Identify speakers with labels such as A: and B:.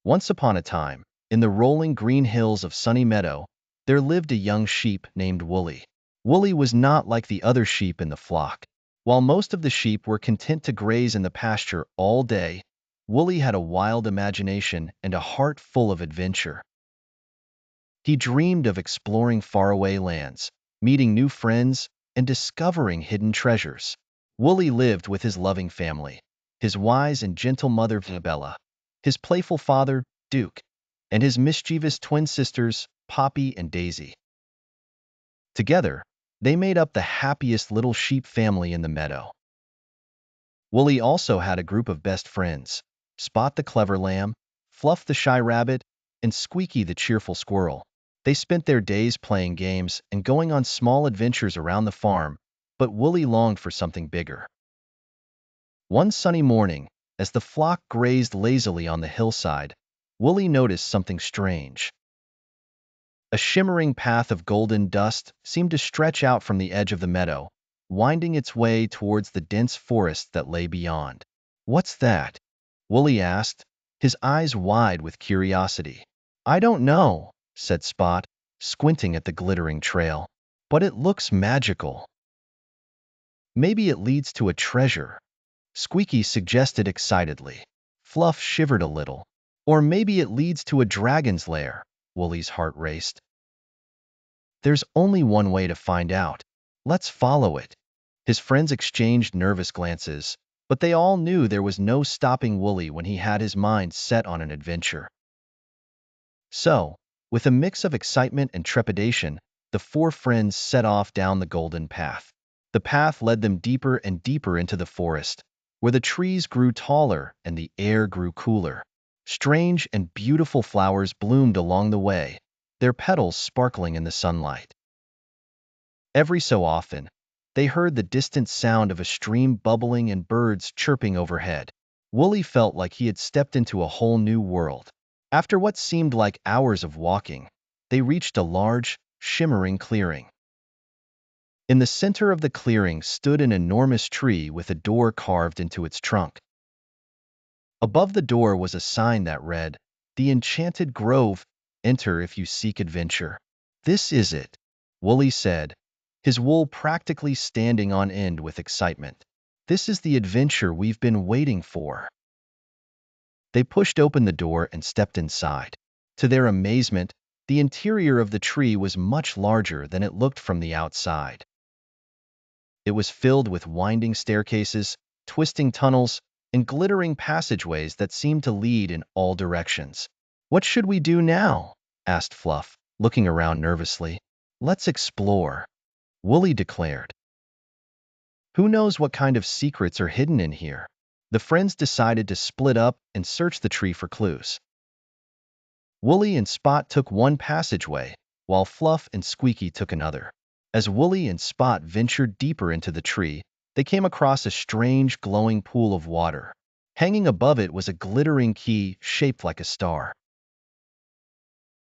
A: Once upon a time, in the rolling green hills of Sunny Meadow, there lived a young sheep named Woolly. Woolly was not like the other sheep in the flock. While most of the sheep were content to graze in the pasture all day, Woolly had a wild imagination and a heart full of adventure. He dreamed of exploring faraway lands, meeting new friends, and discovering hidden treasures. Woolly lived with his loving family, his wise and gentle mother Bella, his playful father Duke, and his mischievous twin sisters Poppy and Daisy. Together, they made up the happiest little sheep family in the meadow. Woolly also had a group of best friends: Spot the clever lamb, Fluff the shy rabbit, and Squeaky the cheerful squirrel. They spent their days playing games and going on small adventures around the farm, but Woolly longed for something bigger. One sunny morning, as the flock grazed lazily on the hillside, Woolly noticed something strange. A shimmering path of golden dust seemed to stretch out from the edge of the meadow, winding its way towards the dense forest that lay beyond. "What's that?" Woolly asked, his eyes wide with curiosity. "I don't know," said Spot, squinting at the glittering trail. "But it looks magical." "Maybe it leads to a treasure," Squeaky suggested excitedly. Fluff shivered a little. "Or maybe it leads to a dragon's lair," Woolly's heart raced. "There's only one way to find out. Let's follow it." His friends exchanged nervous glances, but they all knew there was no stopping Woolly when he had his mind set on an adventure. So, with a mix of excitement and trepidation, the four friends set off down the golden path. The path led them deeper and deeper into the forest, where the trees grew taller and the air grew cooler. Strange and beautiful flowers bloomed along the way, their petals sparkling in the sunlight. Every so often, they heard the distant sound of a stream bubbling and birds chirping overhead. Woolly felt like he had stepped into a whole new world. After what seemed like hours of walking, they reached a large, shimmering clearing. In the center of the clearing stood an enormous tree with a door carved into its trunk. Above the door was a sign that read, "The Enchanted Grove, enter if you seek adventure." "This is it," Woolly said, his wool practically standing on end with excitement. "This is the adventure we've been waiting for." They pushed open the door and stepped inside. To their amazement, the interior of the tree was much larger than it looked from the outside. It was filled with winding staircases, twisting tunnels, and glittering passageways that seemed to lead in all directions. "What should we do now?" asked Fluff, looking around nervously. "Let's explore," Woolly declared. "Who knows what kind of secrets are hidden in here?" The friends decided to split up and search the tree for clues. Woolly and Spot took one passageway, while Fluff and Squeaky took another. As Woolly and Spot ventured deeper into the tree, they came across a strange glowing pool of water. Hanging above it was a glittering key shaped like a star.